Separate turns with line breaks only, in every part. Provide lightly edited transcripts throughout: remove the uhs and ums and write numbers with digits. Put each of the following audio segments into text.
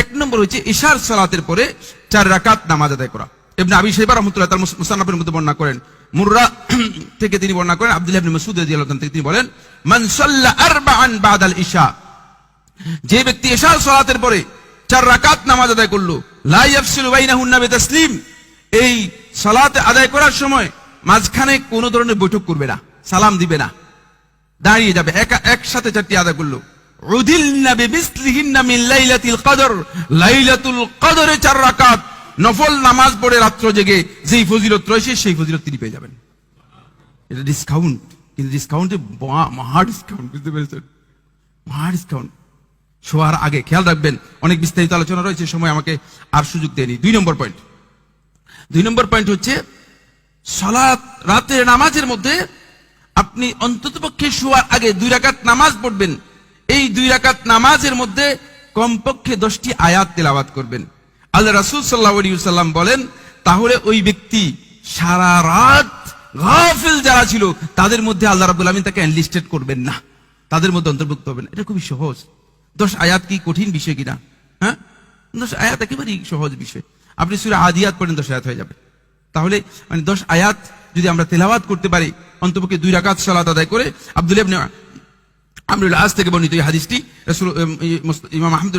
এক নম্বর হচ্ছে ইশার সালাতের পরে 4 রাকাত নামাজ আদায় করা। ইবনে আবি শাইবা রাহমাতুল্লাহ তাআলা মুসান্নাফের মধ্যে বর্ণনা করেন, মুররা থেকে তিনি বর্ণনা করেন, আব্দুল্লাহ ইবনে মাসউদ রাদিয়াল্লাহু আনহু থেকে তিনি বলেন, মান সাল্লা আরবাআন বাদাল ইশা, যে ব্যক্তি ইশার সালাতের পরে 4 রাকাত নামাজ আদায় করলো, লা ইয়াফসিলু বাইনাহুন্না বিতাসলিম, এই সালাত আদায় করার সময় মাঝখানে কোন ধরনের বৈঠক করবে না, সালাম দিবে না, দাঁড়িয়ে যাবে, একসাথে 4টি আদায় করলো। উদিলনা বিমিসলিহিন্না মিন লাইলাতিল কদর, লাইলাতুল কদরে 4 রাকাত নফল নামাজ পড়ে রাত্র জেগে যেই ফজিলত রয়েছে সেই ফজিলত তিনি পেয়ে যাবেন। এটা ডিসকাউন্ট, কিন্তু ডিসকাউন্টে মহা ডিসকাউন্ট, বুঝতে পেরেছেন? মহা ডিসকাউন্ট। শোয়ার আগে খেয়াল রাখবেন, অনেক বিস্তারিত আলোচনা রয়েছে, সময় আমাকে আর সুযোগ দেয়নি। 2 নম্বর পয়েন্ট হচ্ছে সালাত, রাতের নামাজের মধ্যে আপনি অন্ততপক্ষে শোয়ার আগে 2 রাকাত নামাজ পড়বেন। এই 2 রাকাত নামাজের মধ্যে কমপক্ষে 10টি আয়াত তেলাওয়াত করবেন। আল্লাহ রাসূল সাল্লাল্লাহু আলাইহি ওয়াসাল্লাম বলেন, তাহলে ওই ব্যক্তি সারা রাত গাফিল যারা ছিল তাদের মধ্যে আল্লাহ রাব্বুল আমিন তাকে এনলিস্টেড করবেন না, তাদের মধ্যে অন্তর্ভুক্ত হবেন। এটা খুবই সহজ। 10 আয়াত কি কঠিন বিষয় কিনা? হ্যাঁ, 10 আয়াত একেবারেই সহজ বিষয়। আপনি সূরা আদিয়াত পড়েন, 10 আয়াত হয়ে যাবে। তাহলে মানে 10 আয়াত যদি আমরা তেলাওয়াত করতে পারি, অন্ততপক্ষে 2 রাকাত সালাত আদায় করে। আব্দুল্লাহ ইবনে আমরুল আস থেকে বর্ণিত এই হাদিসটি রাসূল ইমাম আহমদ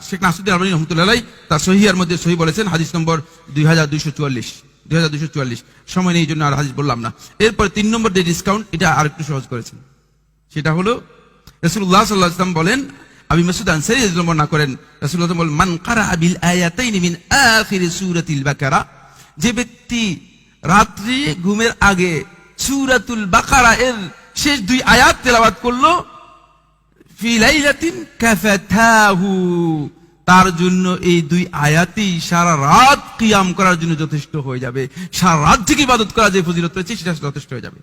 শেখ নাসিরউদ্দিন আলবানী রাহমাতুল্লাহ আলাইহি তার সহিহের মধ্যে সহিহ বলেছেন, হাদিস নম্বর 2244। সময় নেই, এই জন্য আর হাদিস বললাম না। এরপর 3 নম্বর যে ডিসকাউন্ট, এটা আরেকটু সহজ করেছেন। সেটা হলো রাসূলুল্লাহ সাল্লাল্লাহু আলাইহি ওয়াসাল্লাম বলেন, আবু মাসউদ আনসারী রাদিয়াল্লাহু আনহু বর্ণনা করেন, রাসূলুল্লাহ বলেন, মান কারাআ বিল আয়াতাইনি মিন আখির সূরাতিল বাকারা, যে ব্যক্তি রাত্রি ঘুমের আগে সূরাতুল বাকারা এর শেষ 2 আয়াত তেলাওয়াত করলো, ফি লাইলাতিন কাফাতাহু, তার জন্য এই 2 আয়াতই সারা রাত কিয়াম করার জন্য যথেষ্ট হয়ে যাবে। সারা রাত থেকে ইবাদত করা যে ফজিলত রয়েছে সেটা যথেষ্ট হয়ে যাবে।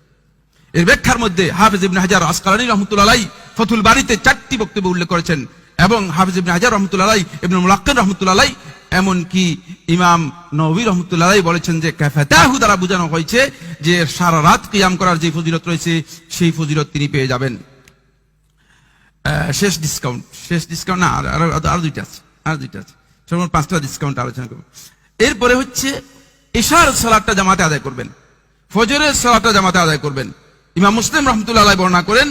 এর ব্যাখ্যার মধ্যে হাফেজ ইবনে হাজার আসকালানী রাহমাতুল্লাহ আলাইহি ফাতুল বারীতে 4টি বক্তব্য উল্লেখ করেছেন, এবং হাফেজ ইবনে হাজার রাহমাতুল্লাহ আলাইহি, ইবনে মুলাক্কিন রাহমাতুল্লাহ আলাইহি, এমনকি ইমাম নববী রাহমাতুল্লাহ আলাইহি বলেছেন যে কাফাতাহু দ্বারা বোঝানো হয়েছে যে সারা রাত কিয়াম করার যে ফজিলত রয়েছে সেই ফজিলত তিনি পেয়ে যাবেন। শেষ ডিসকাউন্ট না, আর দুইটা আছে, সর্বমোট 5টা ডিসকাউন্ট আলোচনা করব। এরপরে হচ্ছে ইশার সালাতটা জামাতে আদায় করবেন, ফজরের সালাতটা জামাতে আদায় করবেন। ইমাম মুসলিম রাহমাতুল্লাহ আলাইহি বর্ণনা করেন,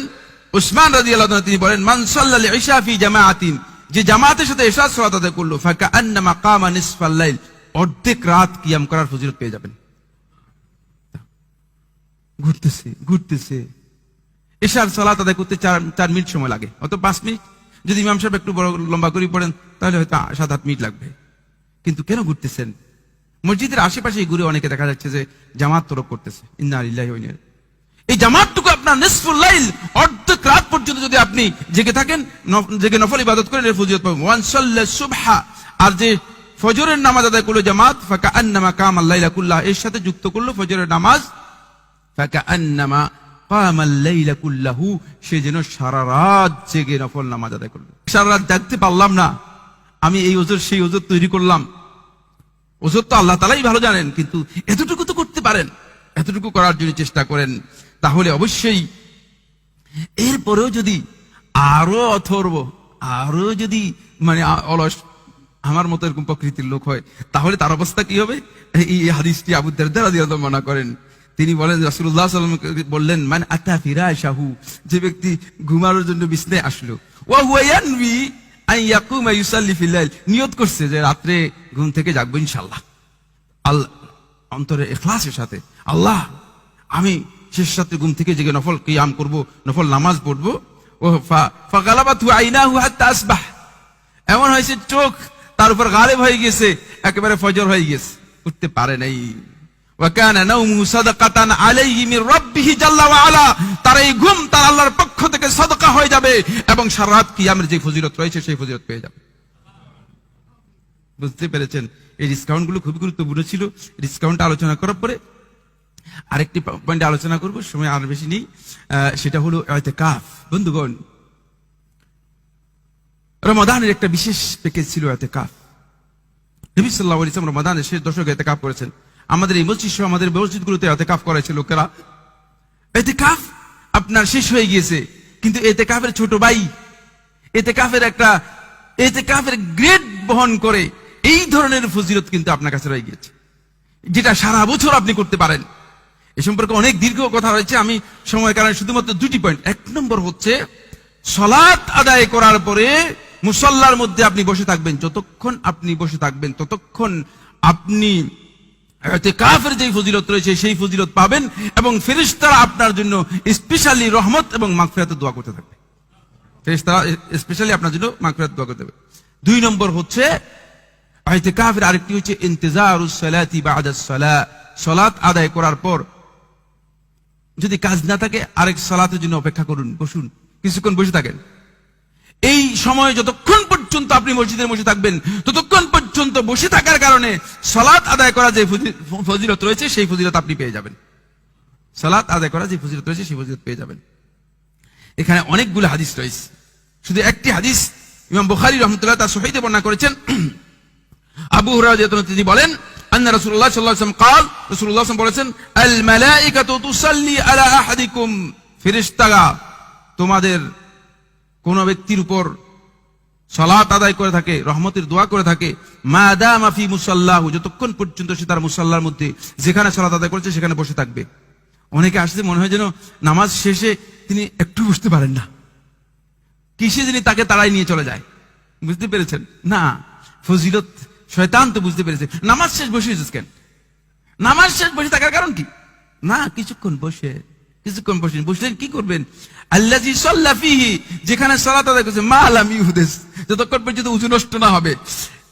উসমান রাদিয়াল্লাহু আনহু তিনি বলেন, মান সাল্লাল ইশা ফি জামাআতিন, যে জামাতের সাথে ইশার সালাত আদায় করলো, ফাকাআন্নামা কামা নিসফাল লাইল, অর্ধেক রাত কিয়াম করার ফজিলত পেয়ে যাবেন। ঘুরতেছে ইশার সালাত আদায় করতে 4 মিনিট সময় লাগে, অত 5 মিনিট। যদি ইমাম সাহেব একটু বড় লম্বা করে পড়েন তাহলে হয়তো 7-8 মিনিট লাগবে। কিন্তু কেন ঘুরতেছেন? মসজিদের আশেপাশে ঘুরে অনেকে দেখা যাচ্ছে যে জামাত তরক করতেছে। ইন্না লিল্লাহি ওয়া ইন্না ইলাইহি। এই জামাতটুকু আপনার নিসফুল লাইল, অর্ধেক রাত পর্যন্ত যদি আপনি জেগে থাকেন, জেগে নফল ইবাদত করেন, এর ফজিলত পাবেন। ওয়ান সাল্লা সুবহা, আর যে ফজরের নামাজ আদায় করলো জামাত, ফাকাআন্নামা কামাল লাইলা কুল্লাহ, এর সাথে যুক্ত করলো ফজরের নামাজ, ফাকাআন্নামা কামাল লাইলা কুল্লাহু, সে যেন সারা রাত জেগে নফল নামাজ আদায় করলো। সারা রাত জাগতে পারলাম না, আমি এই ওজর সেই ওজর তৈরি করলাম। ওজর তো আল্লাহ তাআলাই ভালো জানেন, কিন্তু এতটুকু তো করতে পারেন, এতটুকু করার জন্য চেষ্টা করেন। তাহলে অবশ্যই এরপরেও যদি আরো অথর্ব, আরো যদি মানে অলস আমার মতো এরকম প্রকৃতির লোক হয়, তাহলে তার অবস্থা কি হবে? এই হাদিসটি আবু দারদা রাদিয়াল্লাহু আনহু মনে করেন, তিনি বলেন, রাসূলুল্লাহ সাল্লাল্লাহু আলাইহি ওয়াসাল্লাম বললেন, মান আতা ফিরাশাহু, যে ব্যক্তি ঘুমানোর জন্য বিছানায় আসলো, ওয়া হুয়া ইয়ানবি আন ইয়াকুমা ইউসাল্লি ফিল লাইল, নিয়ত করছে যে রাতে ঘুম থেকে জাগবো ইনশাআল্লাহ, আল্লাহ অন্তরে ইখলাসের সাথে, আল্লাহ আমি শেষ রাতে ঘুম থেকে জেগে নফল কিয়াম করব, নফল নামাজ পড়বো। ও ফাগালাবাতু আইনাহু হাত্তা আসবাহ, এমন হয়েছে চোখ তার উপর গালেব হয়ে গেছে, একেবারে ফজর হয়ে গেছে, উঠতে পারে নাই। ওয়া কানা নাওমুহু সাদাকাতান আলাইহি মির রাব্বিহি জাল্লা ওয়া আলা, তার এই ঘুম তার আল্লাহর পক্ষ থেকে সাদাকা হয়ে যাবে, এবং সারা রাত কিয়ামের যে ফজিলত রয়েছে সেই ফজিলত পেয়ে যাবে। বুঝতে পেরেছেন? এই ডিসকাউন্ট গুলো খুবই গুরুত্বপূর্ণ ছিল। ডিসকাউন্ট আলোচনা করার পরে আরেকটি পয়েন্ট আলোচনা করব, সময় আর বেশি নেই। সেটা হলো ইতিকাফ। বন্ধুগণ, রমাদানের একটা বিশেষ প্যাকেজ ছিল ইতিকাফ। নবী সাল্লাল্লাহু আলাইহি ওয়াসাল্লাম রমাদানের শেষ দশকে ইতিকাফ করেছেন। আমাদের এই মসজিদ সহ আমাদের মসজিদগুলোতে ইতিকাফ করেছে লোকেরা। ইতিকাফ আপনার শেষ হয়ে গিয়েছে, কিন্তু ইতিকাফের ছোট ভাই, ইতিকাফের গ্রেট বহন করে, এই ধরনের ফজিলত কিন্তু আপনার কাছে রয়ে গিয়েছে, যেটা সারা বছর আপনি করতে পারেন। এ সম্পর্কে অনেক দীর্ঘ কথা রয়েছে, আমি সময় কারণে শুধুমাত্র দুটি পয়েন্ট। এক নম্বর হচ্ছে, সালাত আদায় করার পরে মুসল্লার মধ্যে আপনি বসে থাকবেন। যতক্ষণ আপনি বসে থাকবেন ততক্ষণ আপনি ইতিকাফের যে ফজিলত রয়েছে সেই ফজিলত পাবেন, এবং ফেরেশতারা আপনার জন্য স্পেশালি রহমত এবং মাগফিরাতের দোয়া করতে থাকবে। ফেরেশতারা স্পেশালি আপনার জন্য মাগফিরাতের দোয়া করতে থাকবে। দুই নম্বর হচ্ছে ইতিকাফের আরেকটি হচ্ছে ইন্তিজারুস সালাতি বাদাস সালাহ। সালাত আদায় করার পর যদি কাজ না থাকে আরেক সালাতের জন্য অপেক্ষা করুন, বসুন, কিছুক্ষণ বসে থাকেন। এই সময় যতক্ষণ পর্যন্ত আপনি মসজিদের বসে থাকবেন ততক্ষণ পর্যন্ত বসে থাকার কারণে সালাত আদায় করা যে ফজিলত রয়েছে সেই ফজিলত আপনি পেয়ে যাবেন। সালাত আদায় করা যে ফজিলত রয়েছে সেই ফজিলত পেয়ে যাবেন। এখানে অনেকগুলো হাদিস রয়েছে, শুধু একটি হাদিস ইমাম বুখারী রাহমাতুল্লাহ তার সহিহে বর্ণনা করেছেন। আবু হুরায়রা রাদিয়াল্লাহু তিনি বলেন, আন্না রাসূলুল্লাহ সাল্লাল্লাহু আলাইহি ওয়াসাল্লাম قال, রাসূলুল্লাহ সাল্লাল্লাহু বলেছেন, আল মালাইকাতু তুসাল্লি আলা আহাদিকুম, ফেরেশতারা তোমাদের কোন ব্যক্তির উপর সালাত আদায় করে থাকে, রহমতের দোয়া করে থাকে, মা দামা ফি মুসাল্লাহু, যতক্ষণ পর্যন্ত সে তার মুসাল্লার মধ্যে যেখানে সালাত আদায় করেছে সেখানে বসে থাকবে। অনেকে আসছে মনে হয় যেন নামাজ শেষে তিনি একটু বসতে পারেন না, কিসে যিনি তাকে তাড়াই নিয়ে চলে যায়। বুঝতে পেরেছেন? না, ফজিলত শয়তান তো বুঝতে পেরেছে। নামাজ শেষ বসে কেন? নামাজ শেষ বসে থাকার কারণ কি? না, কিছুক্ষণ বসলেন, কি করবেন? আল্লাযী সাল্লা ফীহি, যেখানে সালাত আদায় করেছে, মা লাম ইউহদিস, যতক্ষণ পর্যন্ত ওযু নষ্ট না হবে।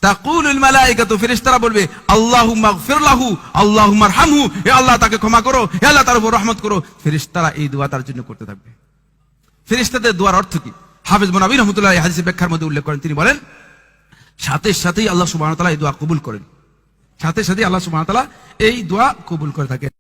তাকুলুল মালাইকাতু, ফেরেশতারা বলবে, আল্লাহুম্মা গফির লাহু, আল্লাহুম্মা আরহামহু, হে আল্লাহ তাকে ক্ষমা করো, হে আল্লাহ তার উপর রহমত করো। ফেরেশতারা এই দোয়া তার জন্য করতে থাকবে। ফেরেশতাদের দোয়ার অর্থ কি? হাফেজ মুনাবী রাহমাতুল্লাহ এই হাদিসের ব্যাখ্যার মধ্যে উল্লেখ করেন, তিনি বলেন, সাথে সাথেই আল্লাহ সুবহানাহু ওয়া তাআলা এই দোয়া কবুল করেন, সাথে সাথে আল্লাহ সুবহানাহু ওয়া তাআলা এই দোয়া কবুল করে থাকেন।